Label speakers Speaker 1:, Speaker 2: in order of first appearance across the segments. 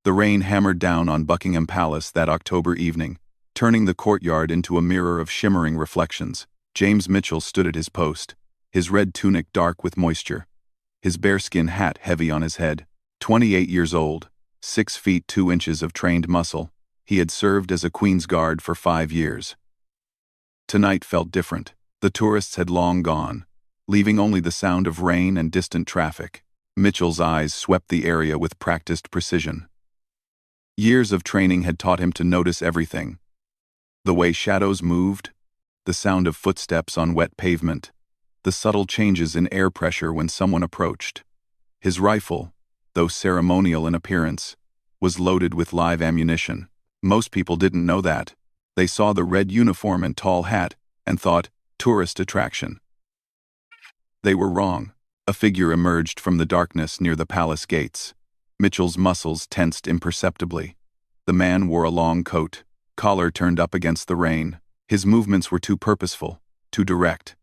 Speaker 1: The rain hammered down on Buckingham Palace that October evening, turning the courtyard into a mirror of shimmering reflections. James Mitchell stood at his post, his red tunic dark with moisture, his bearskin hat heavy on his head. 28 years old, 6 feet 2 inches of trained muscle, he had served as a Queen's Guard for 5 years. Tonight felt different. The tourists had long gone, leaving only the sound of rain and distant traffic. Mitchell's eyes swept the area with practiced precision. Years of training had taught him to notice everything. The way shadows moved, the sound of footsteps on wet pavement, the subtle changes in air pressure when someone approached. His rifle, though ceremonial in appearance, was loaded with live ammunition. Most people didn't know that. They saw the red uniform and tall hat and thought, tourist attraction. They were wrong. A figure emerged from the darkness near the palace gates. Mitchell's muscles tensed imperceptibly. The man wore a long coat, collar turned up against the rain. His movements were too purposeful, too direct.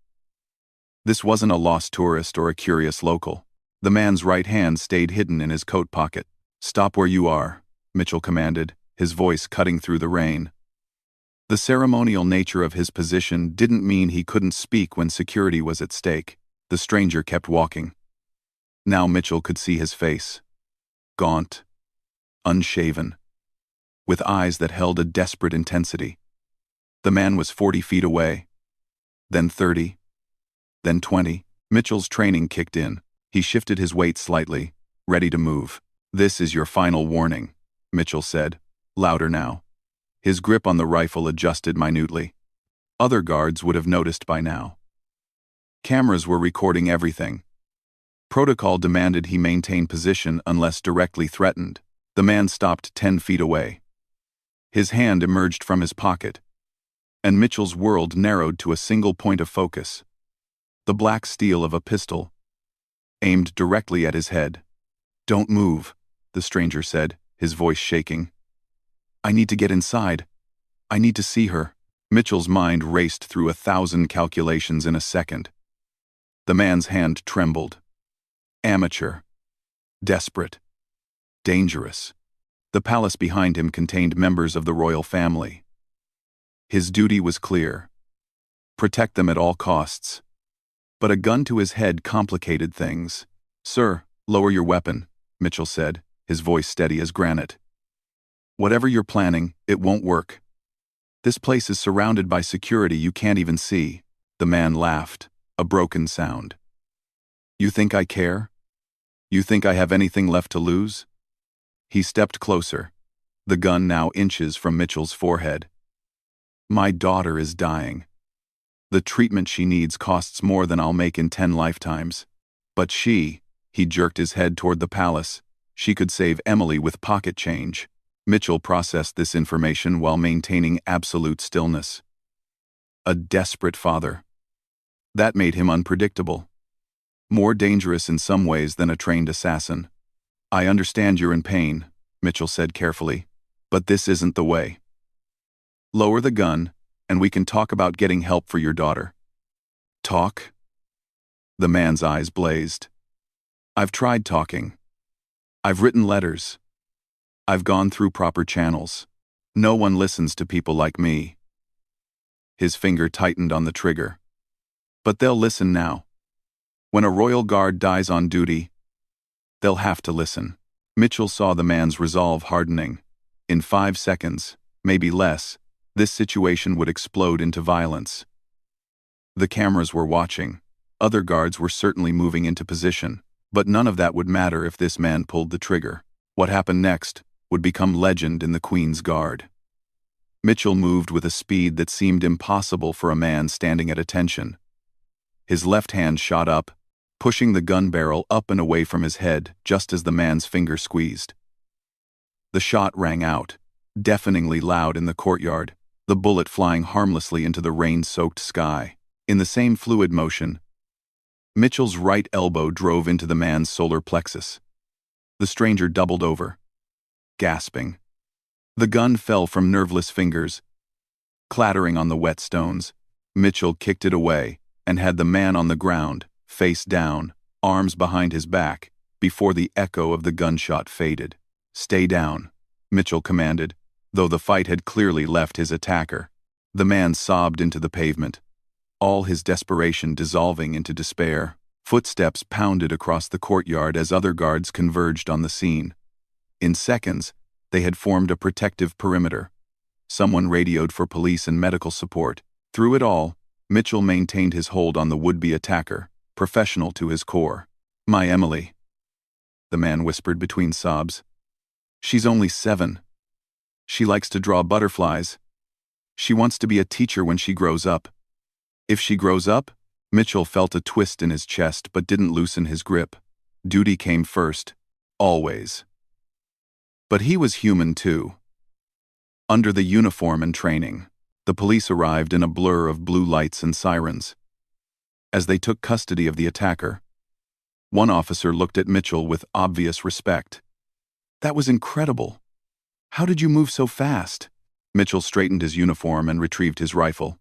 Speaker 1: This wasn't a lost tourist or a curious local. The man's right hand stayed hidden in his coat pocket. "Stop where you are," Mitchell commanded, his voice cutting through the rain. The ceremonial nature of his position didn't mean he couldn't speak when security was at stake. The stranger kept walking. Now Mitchell could see his face. Gaunt, unshaven, with eyes that held a desperate intensity. The man was 40 feet away, then 30, then 20. Mitchell's training kicked in. He shifted his weight slightly, ready to move. "This is your final warning," Mitchell said, louder now. His grip on the rifle adjusted minutely. Other guards would have noticed by now. Cameras were recording everything. Protocol demanded he maintain position unless directly threatened. The man stopped 10 feet away. His hand emerged from his pocket, and Mitchell's world narrowed to a single point of focus. The black steel of a pistol, aimed directly at his head. "Don't move," the stranger said, his voice shaking. "I need to get inside. I need to see her." Mitchell's mind raced through 1,000 calculations in a second. The man's hand trembled. Amateur. Desperate. Dangerous. The palace behind him contained members of the royal family. His duty was clear. Protect them at all costs. But a gun to his head complicated things. "Sir, lower your weapon," Mitchell said, his voice steady as granite. "Whatever you're planning, it won't work. This place is surrounded by security you can't even see." The man laughed, a broken sound. "You think I care? You think I have anything left to lose?" He stepped closer, the gun now inches from Mitchell's forehead. "My daughter is dying. The treatment she needs costs more than I'll make in 10 lifetimes. But he jerked his head toward the palace, she could save Emily with pocket change." Mitchell processed this information while maintaining absolute stillness. A desperate father. That made him unpredictable. More dangerous in some ways than a trained assassin. "I understand you're in pain," Mitchell said carefully, "but this isn't the way. Lower the gun, and we can talk about getting help for your daughter." "Talk?" The man's eyes blazed. "I've tried talking. I've written letters. I've gone through proper channels. No one listens to people like me." His finger tightened on the trigger. "But they'll listen now. When a royal guard dies on duty, they'll have to listen." Mitchell saw the man's resolve hardening. In 5 seconds, maybe less, this situation would explode into violence. The cameras were watching. Other guards were certainly moving into position, but none of that would matter if this man pulled the trigger. What happened next would become legend in the Queen's Guard. Mitchell moved with a speed that seemed impossible for a man standing at attention. His left hand shot up, pushing the gun barrel up and away from his head just as the man's finger squeezed. The shot rang out, deafeningly loud in the courtyard, the bullet flying harmlessly into the rain-soaked sky. In the same fluid motion, Mitchell's right elbow drove into the man's solar plexus. The stranger doubled over, gasping. The gun fell from nerveless fingers, clattering on the wet stones. Mitchell kicked it away and had the man on the ground, face down, arms behind his back, before the echo of the gunshot faded. "Stay down," Mitchell commanded, though the fight had clearly left his attacker. The man sobbed into the pavement, all his desperation dissolving into despair. Footsteps pounded across the courtyard as other guards converged on the scene. In seconds, they had formed a protective perimeter. Someone radioed for police and medical support. Through it all, Mitchell maintained his hold on the would-be attacker, professional to his core. "My Emily," the man whispered between sobs. "She's only 7. She likes to draw butterflies. She wants to be a teacher when she grows up." If she grows up? Mitchell felt a twist in his chest but didn't loosen his grip. Duty came first. Always. But he was human too. Under the uniform and training, the police arrived in a blur of blue lights and sirens. As they took custody of the attacker, one officer looked at Mitchell with obvious respect. "That was incredible. How did you move so fast?" Mitchell straightened his uniform and retrieved his rifle.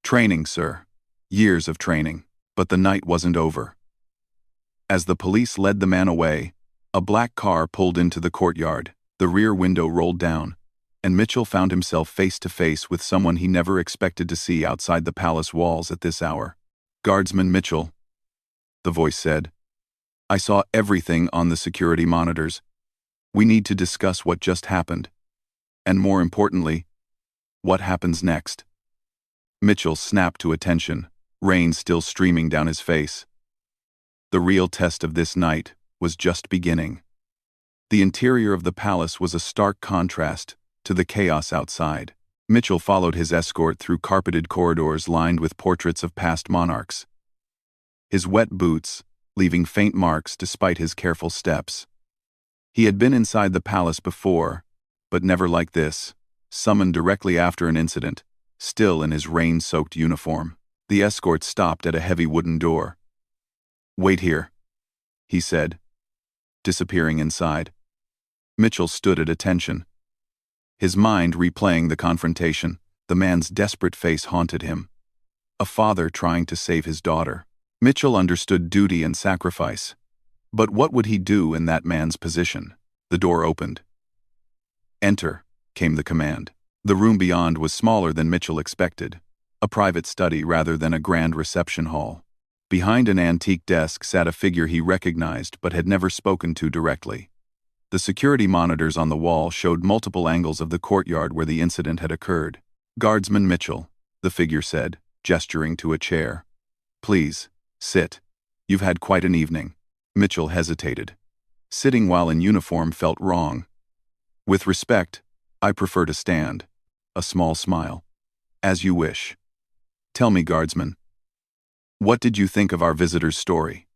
Speaker 1: "Training, sir. Years of training. But the night wasn't over." As the police led the man away, a black car pulled into the courtyard, the rear window rolled down, and Mitchell found himself face to face with someone he never expected to see outside the palace walls at this hour. "Guardsman Mitchell," the voice said. "I saw everything on the security monitors. We need to discuss what just happened. And more importantly, what happens next." Mitchell snapped to attention, rain still streaming down his face. The real test of this night was just beginning. The interior of the palace was a stark contrast to the chaos outside. Mitchell followed his escort through carpeted corridors lined with portraits of past monarchs. His wet boots, leaving faint marks despite his careful steps. He had been inside the palace before, but never like this, summoned directly after an incident, still in his rain-soaked uniform. The escort stopped at a heavy wooden door. "Wait here," he said, disappearing inside. Mitchell stood at attention. His mind replaying the confrontation, the man's desperate face haunted him. A father trying to save his daughter. Mitchell understood duty and sacrifice. But what would he do in that man's position? The door opened. "Enter," came the command. The room beyond was smaller than Mitchell expected, a private study rather than a grand reception hall. Behind an antique desk sat a figure he recognized but had never spoken to directly. The security monitors on the wall showed multiple angles of the courtyard where the incident had occurred. "Guardsman Mitchell," the figure said, gesturing to a chair. "Please, sit. You've had quite an evening." Mitchell hesitated. Sitting while in uniform felt wrong. "With respect, I prefer to stand." A small smile. "As you wish. Tell me, guardsman, what did you think of our visitor's story?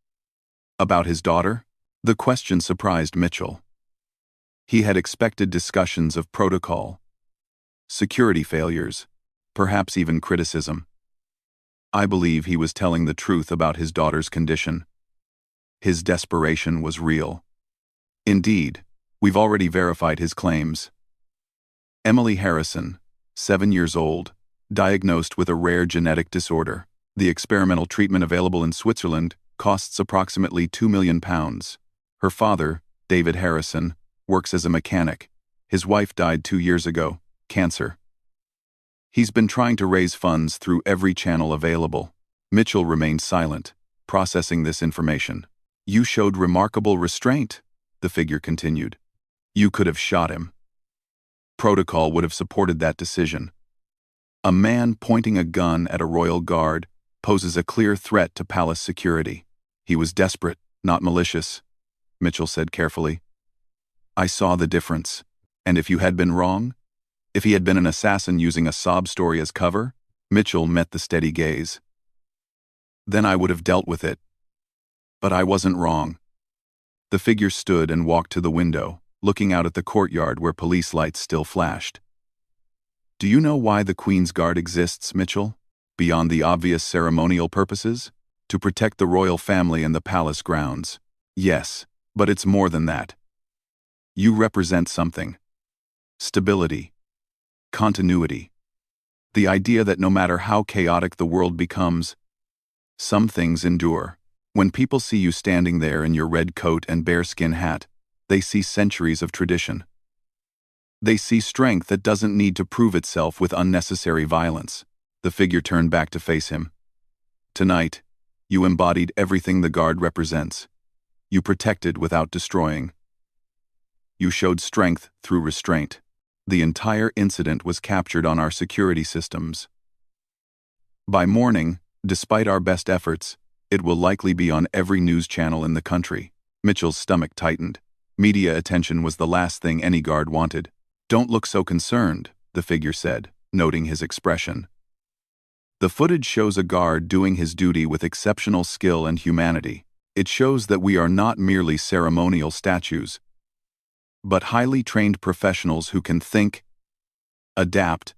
Speaker 1: About his daughter?" The question surprised Mitchell. He had expected discussions of protocol, security failures, perhaps even criticism. I believe he was telling the truth about his daughter's condition. His desperation was real. "Indeed, we've already verified his claims. Emily Harrison, 7 years old, diagnosed with a rare genetic disorder. The experimental treatment available in Switzerland costs approximately £2 million. Her father, David Harrison, works as a mechanic. His wife died 2 years ago, cancer. He's been trying to raise funds through every channel available." Mitchell remained silent, processing this information. "You showed remarkable restraint," the figure continued. "You could have shot him. Protocol would have supported that decision. A man pointing a gun at a royal guard poses a clear threat to palace security. He was desperate, not malicious," Mitchell said carefully. "I saw the difference. And if you had been wrong? If he had been an assassin using a sob story as cover?" Mitchell met the steady gaze. "Then I would have dealt with it. But I wasn't wrong." The figure stood and walked to the window, looking out at the courtyard where police lights still flashed. "Do you know why the Queen's Guard exists, Mitchell? Beyond the obvious ceremonial purposes? To protect the royal family and the palace grounds. Yes, but it's more than that. You represent something. Stability. Continuity. The idea that no matter how chaotic the world becomes, some things endure. When people see you standing there in your red coat and bearskin hat, they see centuries of tradition. They see strength that doesn't need to prove itself with unnecessary violence. The figure turned back to face him. Tonight, you embodied everything the guard represents. You protected without destroying. You showed strength through restraint. The entire incident was captured on our security systems. By morning, despite our best efforts, it will likely be on every news channel in the country. Mitchell's stomach tightened. Media attention was the last thing any guard wanted. Don't look so concerned, the figure said, noting his expression. The footage shows a guard doing his duty with exceptional skill and humanity. It shows that we are not merely ceremonial statues, but highly trained professionals who can think, adapt,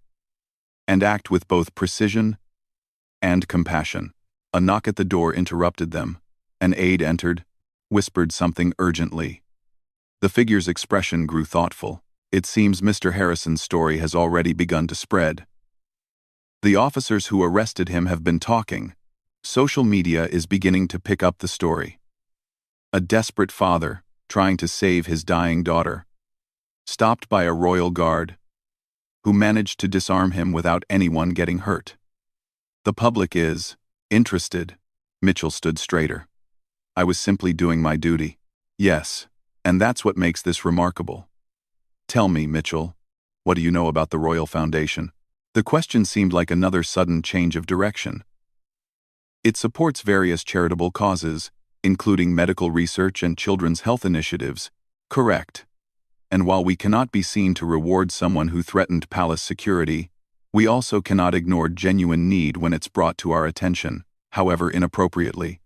Speaker 1: and act with both precision and compassion. A knock at the door interrupted them. An aide entered, whispered something urgently. The figure's expression grew thoughtful. It seems Mr. Harrison's story has already begun to spread. The officers who arrested him have been talking. Social media is beginning to pick up the story. A desperate father, trying to save his dying daughter, stopped by a royal guard, who managed to disarm him without anyone getting hurt. The public is interested. Mitchell stood straighter. I was simply doing my duty. Yes, and that's what makes this remarkable. Tell me, Mitchell, what do you know about the Royal Foundation? The question seemed like another sudden change of direction. It supports various charitable causes, including medical research and children's health initiatives. Correct. And while we cannot be seen to reward someone who threatened palace security, we also cannot ignore genuine need when it's brought to our attention, however inappropriately.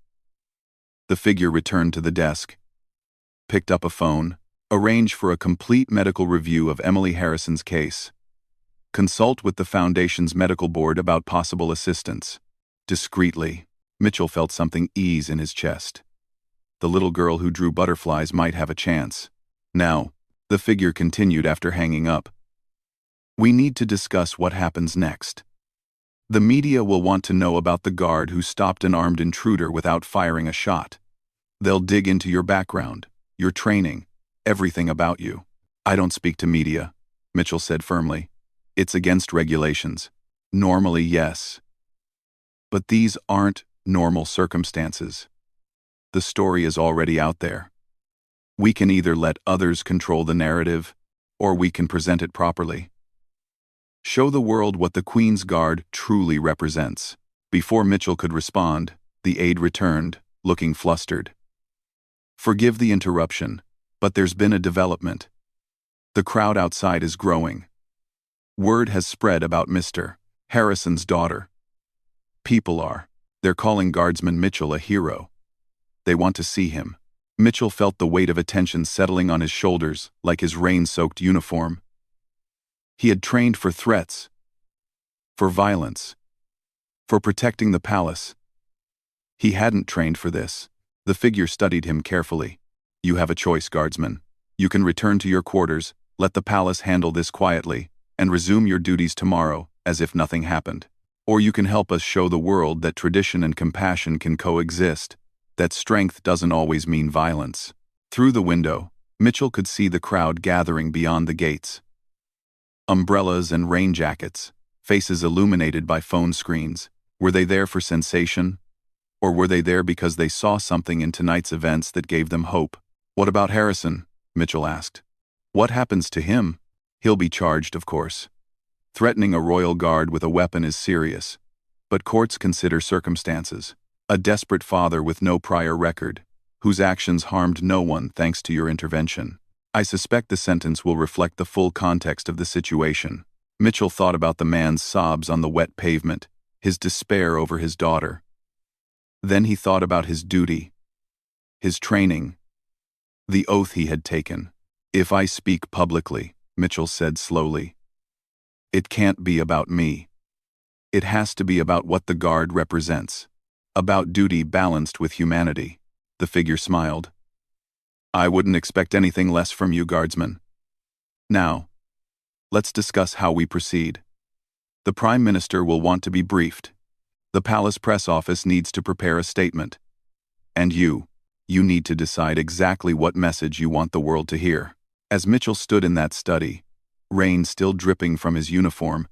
Speaker 1: The figure returned to the desk, picked up a phone, arranged for a complete medical review of Emily Harrison's case. Consult with the Foundation's medical board about possible assistance. Discreetly, Mitchell felt something ease in his chest. The little girl who drew butterflies might have a chance. Now, the figure continued after hanging up. We need to discuss what happens next. The media will want to know about the guard who stopped an armed intruder without firing a shot. They'll dig into your background, your training, everything about you. I don't speak to media, Mitchell said firmly. It's against regulations. Normally, yes. But these aren't normal circumstances. The story is already out there. We can either let others control the narrative, or we can present it properly. Show the world what the Queen's Guard truly represents. Before Mitchell could respond, the aide returned, looking flustered. Forgive the interruption, but there's been a development. The crowd outside is growing. Word has spread about Mr. Harrison's daughter. They're calling Guardsman Mitchell a hero. They want to see him. Mitchell felt the weight of attention settling on his shoulders like his rain-soaked uniform. He had trained for threats, for violence, for protecting the palace. He hadn't trained for this. The figure studied him carefully. You have a choice, Guardsman. You can return to your quarters, let the palace handle this quietly, and resume your duties tomorrow, as if nothing happened. Or you can help us show the world that tradition and compassion can coexist, that strength doesn't always mean violence. Through the window, Mitchell could see the crowd gathering beyond the gates. Umbrellas and rain jackets, faces illuminated by phone screens. Were they there for sensation? Or were they there because they saw something in tonight's events that gave them hope? What about Harrison? Mitchell asked. What happens to him? He'll be charged, of course. Threatening a royal guard with a weapon is serious, but courts consider circumstances. A desperate father with no prior record, whose actions harmed no one thanks to your intervention. I suspect the sentence will reflect the full context of the situation. Mitchell thought about the man's sobs on the wet pavement, his despair over his daughter. Then he thought about his duty, his training, the oath he had taken. If I speak publicly, Mitchell said slowly, it can't be about me. It has to be about what the guard represents. About duty balanced with humanity. The figure smiled. I wouldn't expect anything less from you, Guardsman. Now, let's discuss how we proceed. The Prime Minister will want to be briefed. The Palace Press Office needs to prepare a statement. And you need to decide exactly what message you want the world to hear. As Mitchell stood in that study, rain still dripping from his uniform,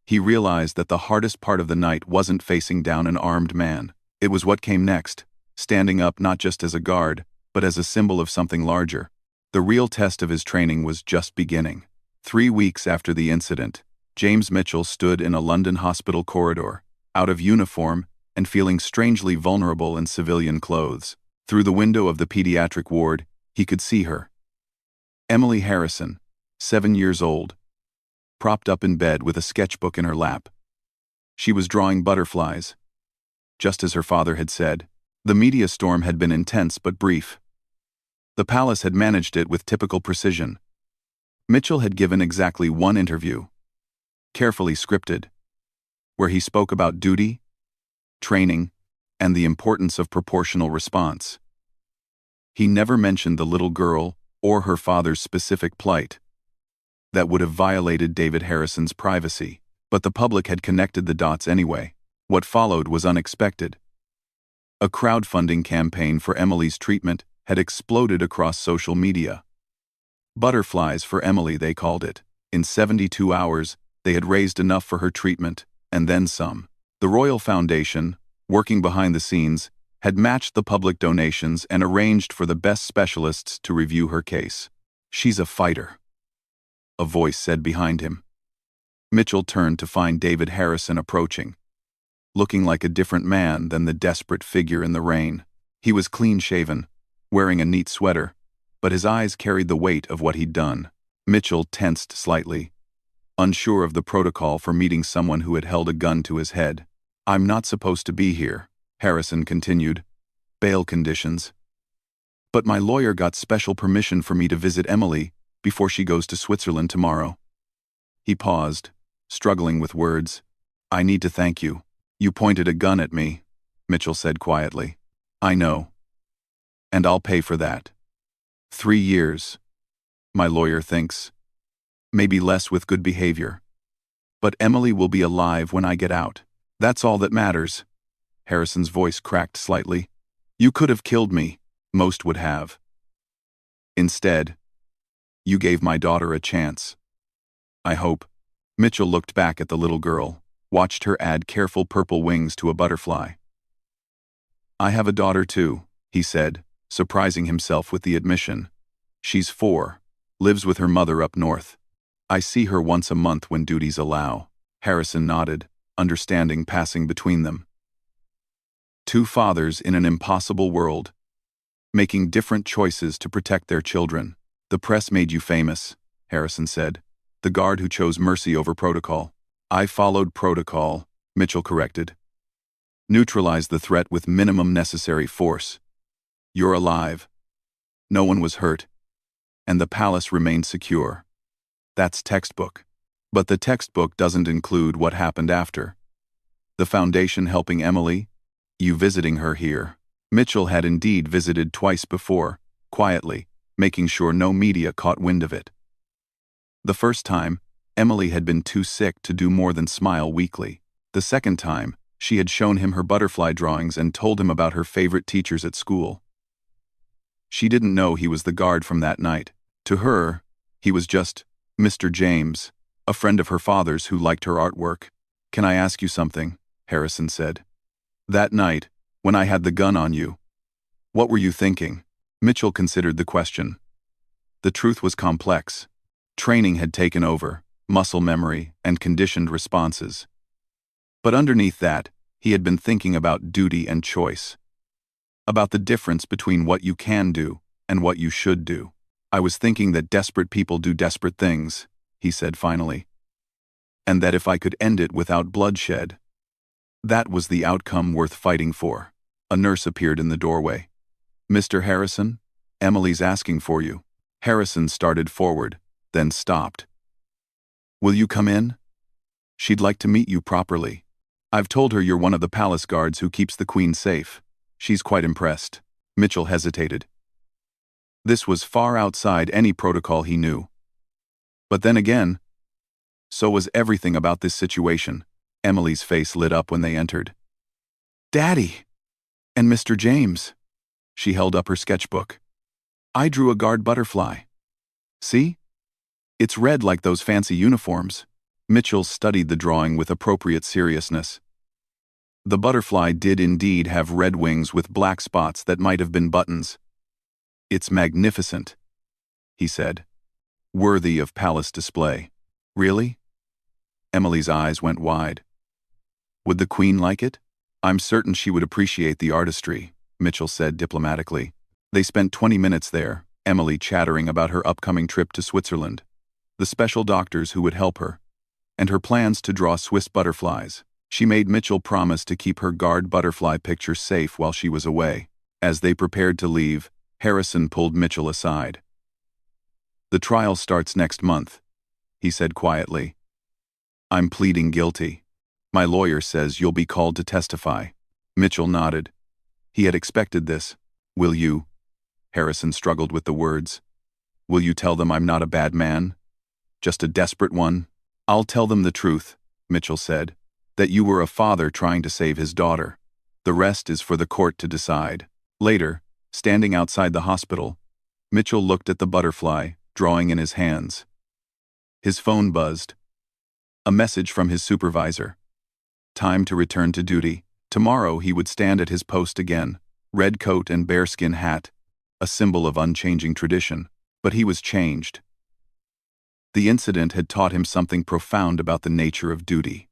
Speaker 1: he realized that the hardest part of the night wasn't facing down an armed man. It was what came next, standing up not just as a guard, but as a symbol of something larger. The real test of his training was just beginning. 3 weeks after the incident, James Mitchell stood in a London hospital corridor, out of uniform and feeling strangely vulnerable in civilian clothes. Through the window of the pediatric ward, he could see her. Emily Harrison, 7 years old, propped up in bed with a sketchbook in her lap. She was drawing butterflies. Just as her father had said, the media storm had been intense but brief. The palace had managed it with typical precision. Mitchell had given exactly one interview, carefully scripted, where he spoke about duty, training, and the importance of proportional response. He never mentioned the little girl or her father's specific plight that would have violated David Harrison's privacy, but the public had connected the dots anyway. What followed was unexpected. A crowdfunding campaign for Emily's treatment had exploded across social media. Butterflies for Emily, they called it. In 72 hours, they had raised enough for her treatment, and then some. The Royal Foundation, working behind the scenes, had matched the public donations and arranged for the best specialists to review her case. "She's a fighter," a voice said behind him. Mitchell turned to find David Harrison approaching, looking like a different man than the desperate figure in the rain. He was clean-shaven, wearing a neat sweater, but his eyes carried the weight of what he'd done. Mitchell tensed slightly, unsure of the protocol for meeting someone who had held a gun to his head. "I'm not supposed to be here," Harrison continued. "Bail conditions. But my lawyer got special permission for me to visit Emily before she goes to Switzerland tomorrow." He paused, struggling with words. "I need to thank you." "You pointed a gun at me," Mitchell said quietly. "I know. And I'll pay for that. 3 years, my lawyer thinks. Maybe less with good behavior. But Emily will be alive when I get out. That's all that matters." Harrison's voice cracked slightly. "You could have killed me. Most would have. Instead, you gave my daughter a chance. I hope." Mitchell looked back at the little girl, watched her add careful purple wings to a butterfly. "I have a daughter too," he said, surprising himself with the admission. "She's 4, lives with her mother up north. I see her once a month when duties allow." Harrison nodded, understanding passing between them. Two fathers in an impossible world, making different choices to protect their children. "The press made you famous," Harrison said. "The guard who chose mercy over protocol." "I followed protocol," Mitchell corrected. "Neutralized the threat with minimum necessary force. You're alive. No one was hurt. And the palace remained secure. That's textbook. But the textbook doesn't include what happened after. The foundation helping Emily, you visiting her here." Mitchell had indeed visited twice before, quietly, making sure no media caught wind of it. The first time, Emily had been too sick to do more than smile weakly. The second time, she had shown him her butterfly drawings and told him about her favorite teachers at school. She didn't know he was the guard from that night. To her, he was just Mr. James, a friend of her father's who liked her artwork. "Can I ask you something?" Harrison said. "That night, when I had the gun on you, what were you thinking?" Mitchell considered the question. The truth was complex. Training had taken over, muscle memory, and conditioned responses. But underneath that, he had been thinking about duty and choice. About the difference between what you can do and what you should do. "I was thinking that desperate people do desperate things," he said finally. "And that if I could end it without bloodshed, that was the outcome worth fighting for." A nurse appeared in the doorway. "Mr. Harrison, Emily's asking for you." Harrison started forward, then stopped. "Will you come in? She'd like to meet you properly. I've told her you're one of the palace guards who keeps the queen safe. She's quite impressed." Mitchell hesitated. This was far outside any protocol he knew. But then again, so was everything about this situation. Emily's face lit up when they entered. "Daddy! And Mr. James." She held up her sketchbook. "I drew a guard butterfly. See? It's red like those fancy uniforms. Mitchell studied the drawing with appropriate seriousness. The butterfly did indeed have red wings with black spots that might have been buttons. It's magnificent, he said. Worthy of palace display. Really? Emily's eyes went wide. Would the Queen like it? I'm certain she would appreciate the artistry, Mitchell said diplomatically. They spent 20 minutes there, Emily chattering about her upcoming trip to Switzerland, the special doctors who would help her, and her plans to draw Swiss butterflies. She made Mitchell promise to keep her guard butterfly picture safe while she was away. As they prepared to leave, Harrison pulled Mitchell aside. The trial starts next month, he said quietly. I'm pleading guilty. My lawyer says you'll be called to testify. Mitchell nodded. He had expected this. Will you? Harrison struggled with the words. Will you tell them I'm not a bad man? Just a desperate one? I'll tell them the truth, Mitchell said, that you were a father trying to save his daughter. The rest is for the court to decide. Later, standing outside the hospital, Mitchell looked at the butterfly, drawing in his hands. His phone buzzed. A message from his supervisor. Time to return to duty. Tomorrow he would stand at his post again, red coat and bearskin hat, a symbol of unchanging tradition. But he was changed. The incident had taught him something profound about the nature of duty.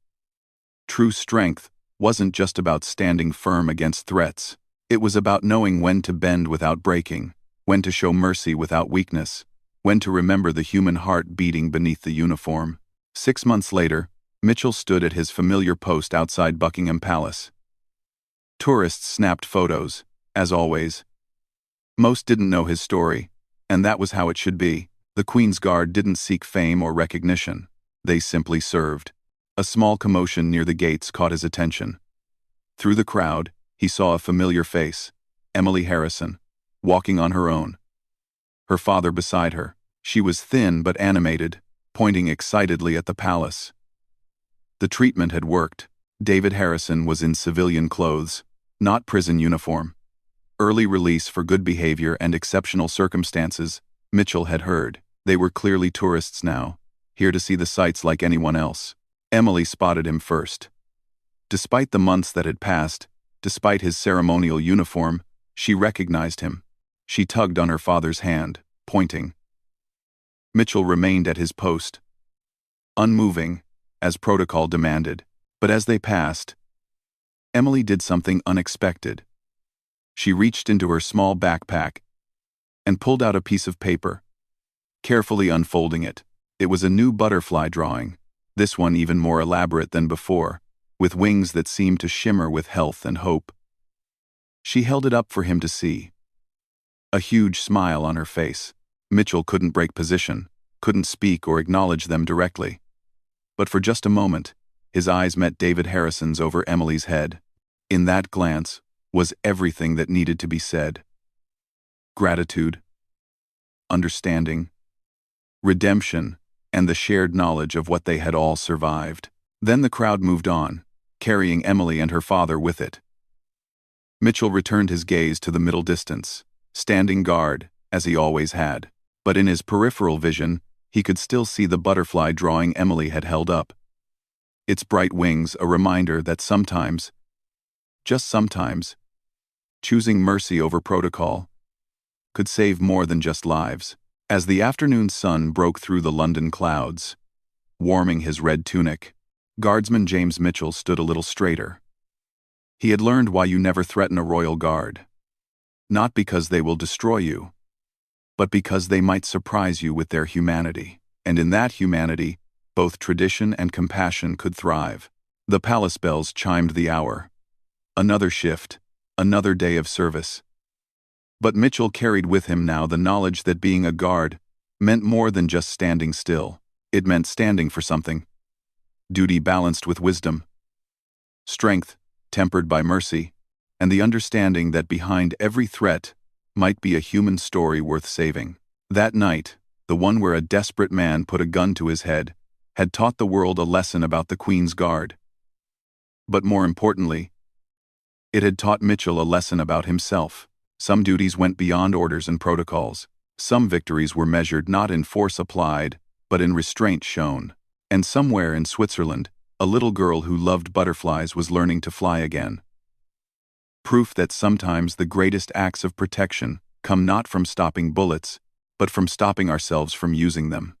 Speaker 1: True strength wasn't just about standing firm against threats. It was about knowing when to bend without breaking, when to show mercy without weakness, when to remember the human heart beating beneath the uniform. 6 months later, Mitchell stood at his familiar post outside Buckingham Palace. Tourists snapped photos, as always. Most didn't know his story, and that was how it should be. The Queen's Guard didn't seek fame or recognition. They simply served. A small commotion near the gates caught his attention. Through the crowd, he saw a familiar face, Emily Harrison, walking on her own. Her father beside her. She was thin but animated, pointing excitedly at the palace. The treatment had worked. David Harrison was in civilian clothes, not prison uniform. Early release for good behavior and exceptional circumstances, Mitchell had heard. They were clearly tourists now, here to see the sights like anyone else. Emily spotted him first. Despite the months that had passed, despite his ceremonial uniform, she recognized him. She tugged on her father's hand, pointing. Mitchell remained at his post, unmoving, as protocol demanded. But as they passed, Emily did something unexpected. She reached into her small backpack and pulled out a piece of paper. Carefully unfolding it, it was a new butterfly drawing, this one even more elaborate than before, with wings that seemed to shimmer with health and hope. She held it up for him to see. A huge smile on her face. Mitchell couldn't break position, couldn't speak or acknowledge them directly. But for just a moment, his eyes met David Harrison's over Emily's head. In that glance was everything that needed to be said. Gratitude, understanding, redemption, and the shared knowledge of what they had all survived. Then the crowd moved on, carrying Emily and her father with it. Mitchell returned his gaze to the middle distance, standing guard, as he always had. But in his peripheral vision, he could still see the butterfly drawing Emily had held up. Its bright wings a reminder that sometimes, just sometimes, choosing mercy over protocol could save more than just lives. As the afternoon sun broke through the London clouds, warming his red tunic, Guardsman James Mitchell stood a little straighter. He had learned why you never threaten a royal guard. Not because they will destroy you, but because they might surprise you with their humanity. And in that humanity, both tradition and compassion could thrive. The palace bells chimed the hour. Another shift, another day of service. But Mitchell carried with him now the knowledge that being a guard meant more than just standing still. It meant standing for something. Duty balanced with wisdom. Strength tempered by mercy, and the understanding that behind every threat might be a human story worth saving. That night, the one where a desperate man put a gun to his head, had taught the world a lesson about the Queen's Guard. But more importantly, it had taught Mitchell a lesson about himself. Some duties went beyond orders and protocols. Some victories were measured not in force applied, but in restraint shown. And somewhere in Switzerland, a little girl who loved butterflies was learning to fly again. Proof that sometimes the greatest acts of protection come not from stopping bullets, but from stopping ourselves from using them.